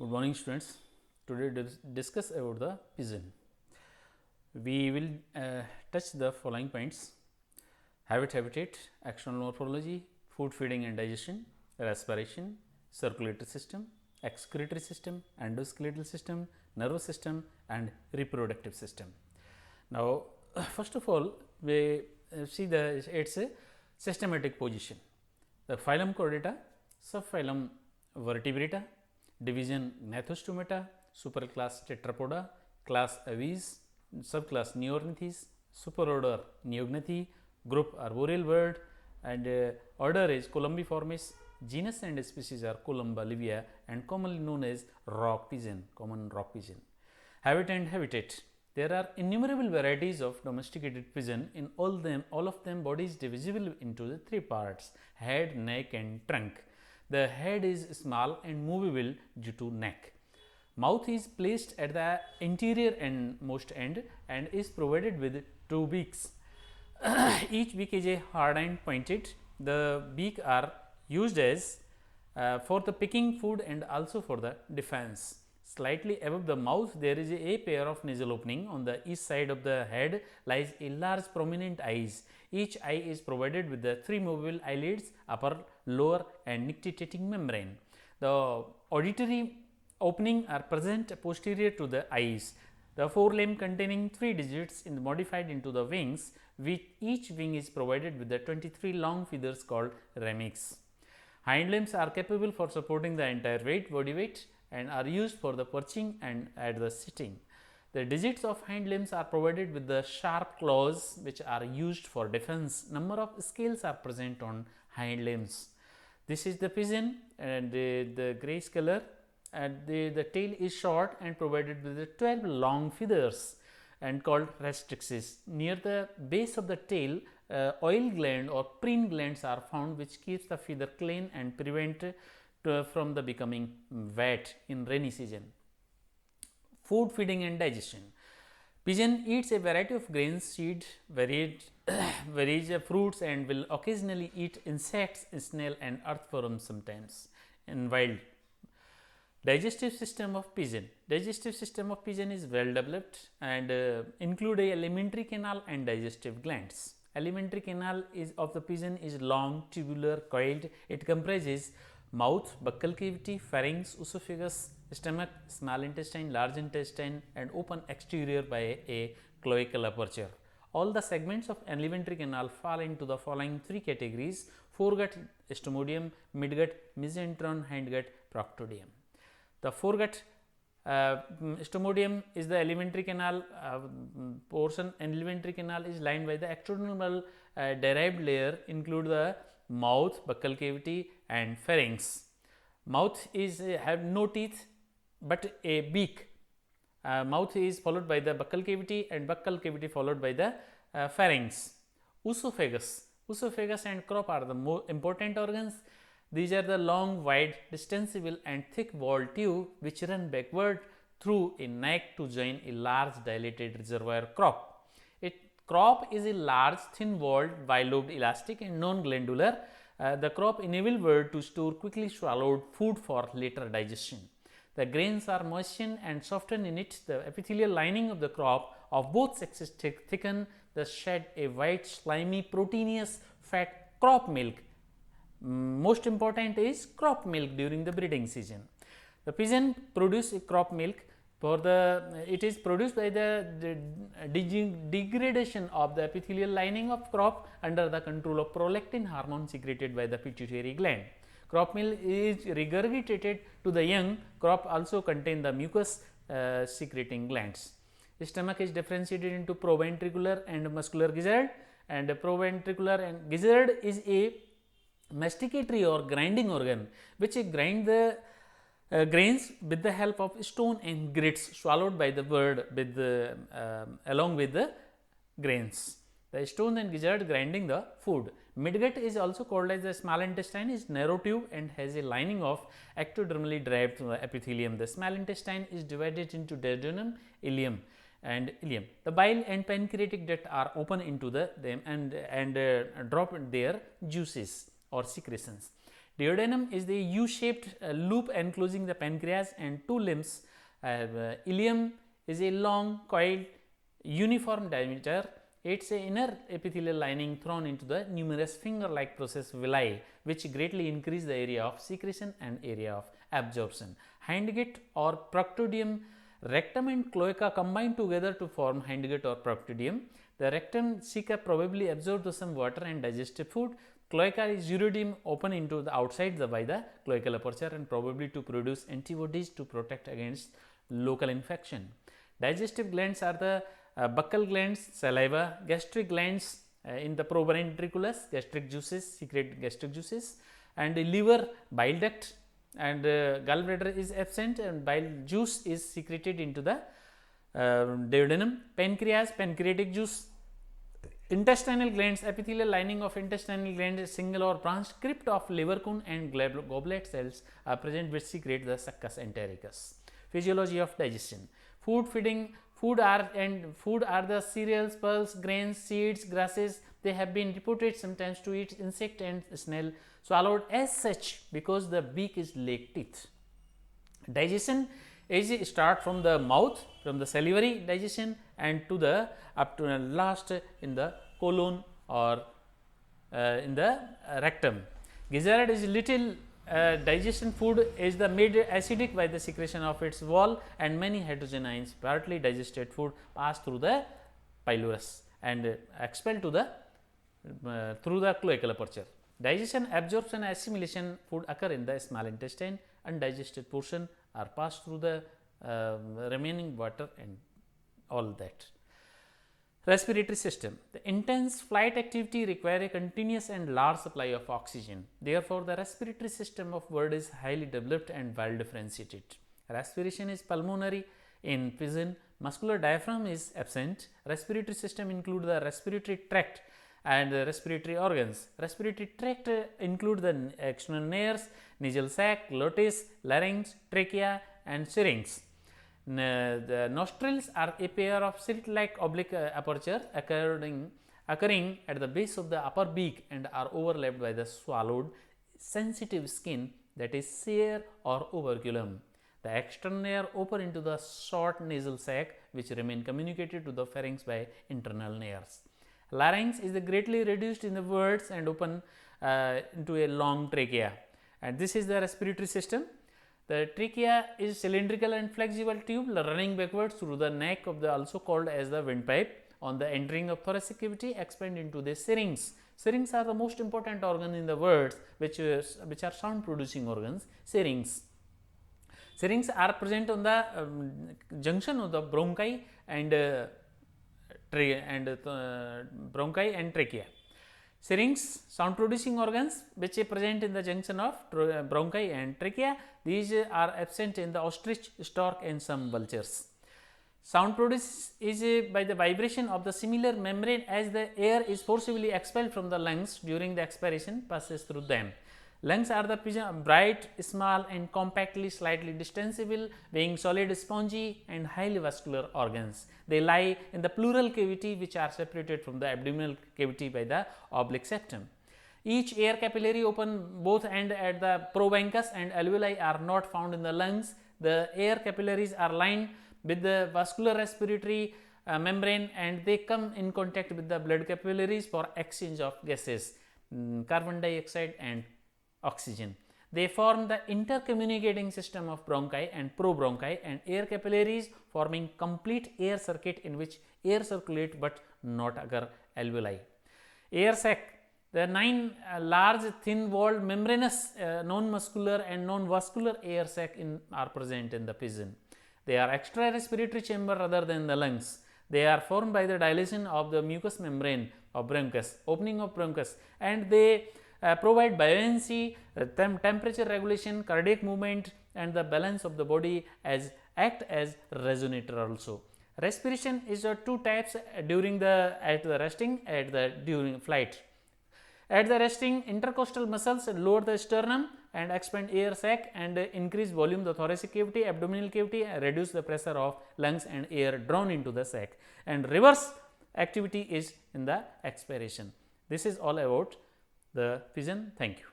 Good morning, students. Today discuss about the pigeon. We will touch the following points: habitat, external morphology, food feeding and digestion, respiration, circulatory system, excretory system, endoskeletal system, nervous system, and reproductive system. Now, first of all, we see its a systematic position. The phylum Chordata, subphylum Vertebrata, division Gnathostomata, superclass Tetrapoda, class Aves, subclass Neornithes, superorder Neognathi, group Arboreal bird, and order is Columbiformis. Genus and species are Columba livia and commonly known as rock pigeon, common rock pigeon. Habit and habitat. There are innumerable varieties of domesticated pigeon. In all of them body is divisible into the three parts: head, neck, and trunk. The head is small and movable due to neck. Mouth is placed at the anterior and most end and is provided with two beaks. Each beak is a hard and pointed. The beak are used as for the picking food and also for the defense. Slightly above the mouth, there is a pair of nasal opening. On the east side of the head lies a large prominent eyes. Each eye is provided with the three movable eyelids, upper, lower, and nictitating membrane. The auditory opening are present posterior to the eyes. The forelimb containing three digits is modified into the wings, with each wing is provided with the 23 long feathers called remiges. Hind limbs are capable for supporting the entire body weight and are used for the perching and at the sitting. The digits of hind limbs are provided with the sharp claws which are used for defense. Number of scales are present on hind limbs. This is the pigeon and the grayish color, and the tail is short and provided with the 12 long feathers and called restrixes. Near the base of the tail, oil gland or preen glands are found which keeps the feather clean and prevent from the becoming wet in rainy season. Food feeding and digestion. Pigeon eats a variety of grains, seed, varied fruits, and will occasionally eat insects, snail, and earthworms sometimes in wild. Digestive system of pigeon. Digestive system of pigeon is well developed and include a alimentary canal and digestive glands. Alimentary canal of the pigeon is long, tubular, coiled. It comprises mouth, buccal cavity, pharynx, esophagus, stomach, small intestine, large intestine, and open exterior by a cloacal aperture. All the segments of alimentary canal fall into the following three categories: foregut, stomodium, midgut, mesenteron, hindgut, proctodium. The foregut stomodium is the alimentary canal portion. Alimentary canal is lined by the ectodermal derived layer, include the mouth, buccal cavity, and pharynx. Mouth is have no teeth but a beak. Mouth is followed by the buccal cavity and buccal cavity followed by the pharynx. Esophagus and crop are the more important organs. These are the long, wide, distensible and thick walled tube which run backward through a neck to join a large dilated reservoir crop. Crop is a large, thin walled, bilobed, elastic and non-glandular. The crop enables bird to store quickly swallowed food for later digestion. The grains are moistened and softened in it. The epithelial lining of the crop of both sexes thicken, thus shed a white, slimy, proteinous fat crop milk. Most important is crop milk during the breeding season. The pigeon produce a crop milk. It is produced by the degradation of the epithelial lining of crop under the control of prolactin hormone secreted by the pituitary gland. Crop milk is regurgitated to the young. Crop also contain the mucus secreting glands. The stomach is differentiated into proventricular and muscular gizzard, and proventricular and gizzard is a masticatory or grinding organ which grind the grains with the help of stone and grits swallowed by the bird along with the grains. The stone and gizzard grinding the food. Midgut is also called as the small intestine, is narrow tube and has a lining of ectodermally derived epithelium. The small intestine is divided into duodenum, ileum and ileum. The bile and pancreatic duct are open into them and drop their juices or secretions. Duodenum is the U-shaped loop enclosing the pancreas and two limbs. Ileum is a long coiled uniform diameter. Its inner epithelial lining thrown into the numerous finger-like process villi, which greatly increase the area of secretion and area of absorption. Hindgut or proctodeum, rectum and cloaca combine together to form hindgut or proctodeum. The rectum ceca probably absorbs some water and digestive food. Cloaca is uridium open into the outside by the cloacal aperture and probably to produce antibodies to protect against local infection. Digestive glands are the buccal glands, saliva, gastric glands in the proventriculus, gastric juices secrete gastric juices, and the liver, bile duct, and gallbladder is absent and bile juice is secreted into the duodenum. Pancreas, pancreatic juice. Intestinal glands, epithelial lining of intestinal gland is single or branched. Crypt of liver cone and goblet cells are present which secrete the succus entericus. Physiology of digestion. Food feeding. Food are the cereals, pulse, grains, seeds, grasses. They have been reported sometimes to eat insect and snail swallowed as such because the beak is lake teeth. Digestion is start from the mouth, from the salivary digestion and to the up to last in the colon or in the rectum. Gizzard is little digestion food is the made acidic by the secretion of its wall, and many heterogeneous partly digested food pass through the pylorus and expelled to the through the cloacal aperture. Digestion, absorption, assimilation food occur in the small intestine. Undigested portion are passed through the remaining water and all that. Respiratory system. The intense flight activity require a continuous and large supply of oxygen. Therefore, the respiratory system of bird is highly developed and well differentiated. Respiration is pulmonary in pigeon. Muscular diaphragm is absent. Respiratory system include the respiratory tract and the respiratory organs. Respiratory tract include the external nares, nasal sac, glottis, larynx, trachea and syrinx. The nostrils are a pair of slit-like oblique aperture occurring at the base of the upper beak and are overlapped by the swallowed sensitive skin, that is cere or operculum. The external layer open into the short nasal sac which remain communicated to the pharynx by internal nares. Larynx is greatly reduced in the birds and open into a long trachea, and this is the respiratory system. The trachea is cylindrical and flexible tube running backwards through the neck of the also called as the windpipe. On the entering of thoracic cavity expand into the syrinx. Syrinx are the most important organ in the birds which are sound producing organs. Syrinx are present on the junction of the bronchi and trachea. Syrinx, sound producing organs which are present in the junction of bronchi and trachea. These are absent in the ostrich, stork and some vultures. Sound produced is by the vibration of the similar membrane as the air is forcibly expelled from the lungs during the expiration passes through them. Lungs are the pigeon, bright, small and compactly slightly distensible, being solid, spongy and highly vascular organs. They lie in the pleural cavity which are separated from the abdominal cavity by the oblique septum. Each air capillary open both end at the proboscis and alveoli are not found in the lungs. The air capillaries are lined with the vascular respiratory membrane and they come in contact with the blood capillaries for exchange of gases, carbon dioxide and oxygen. They form the intercommunicating system of bronchi and probronchi and air capillaries forming complete air circuit in which air circulate but not occur alveoli. Air sac, the 9 large thin walled membranous non-muscular and non-vascular air sac are present in the pigeon. They are extra respiratory chamber rather than the lungs. They are formed by the dilation of the mucous membrane of bronchus, opening of bronchus, and they provide buoyancy, temperature regulation, cardiac movement and the balance of the body as act as resonator also. Respiration is of two types during the resting during flight. At the resting, intercostal muscles lower the sternum and expand air sac and increase volume the thoracic cavity, abdominal cavity, reduce the pressure of lungs and air drawn into the sac, and reverse activity is in the expiration. This is all about the pigeon. Thank you.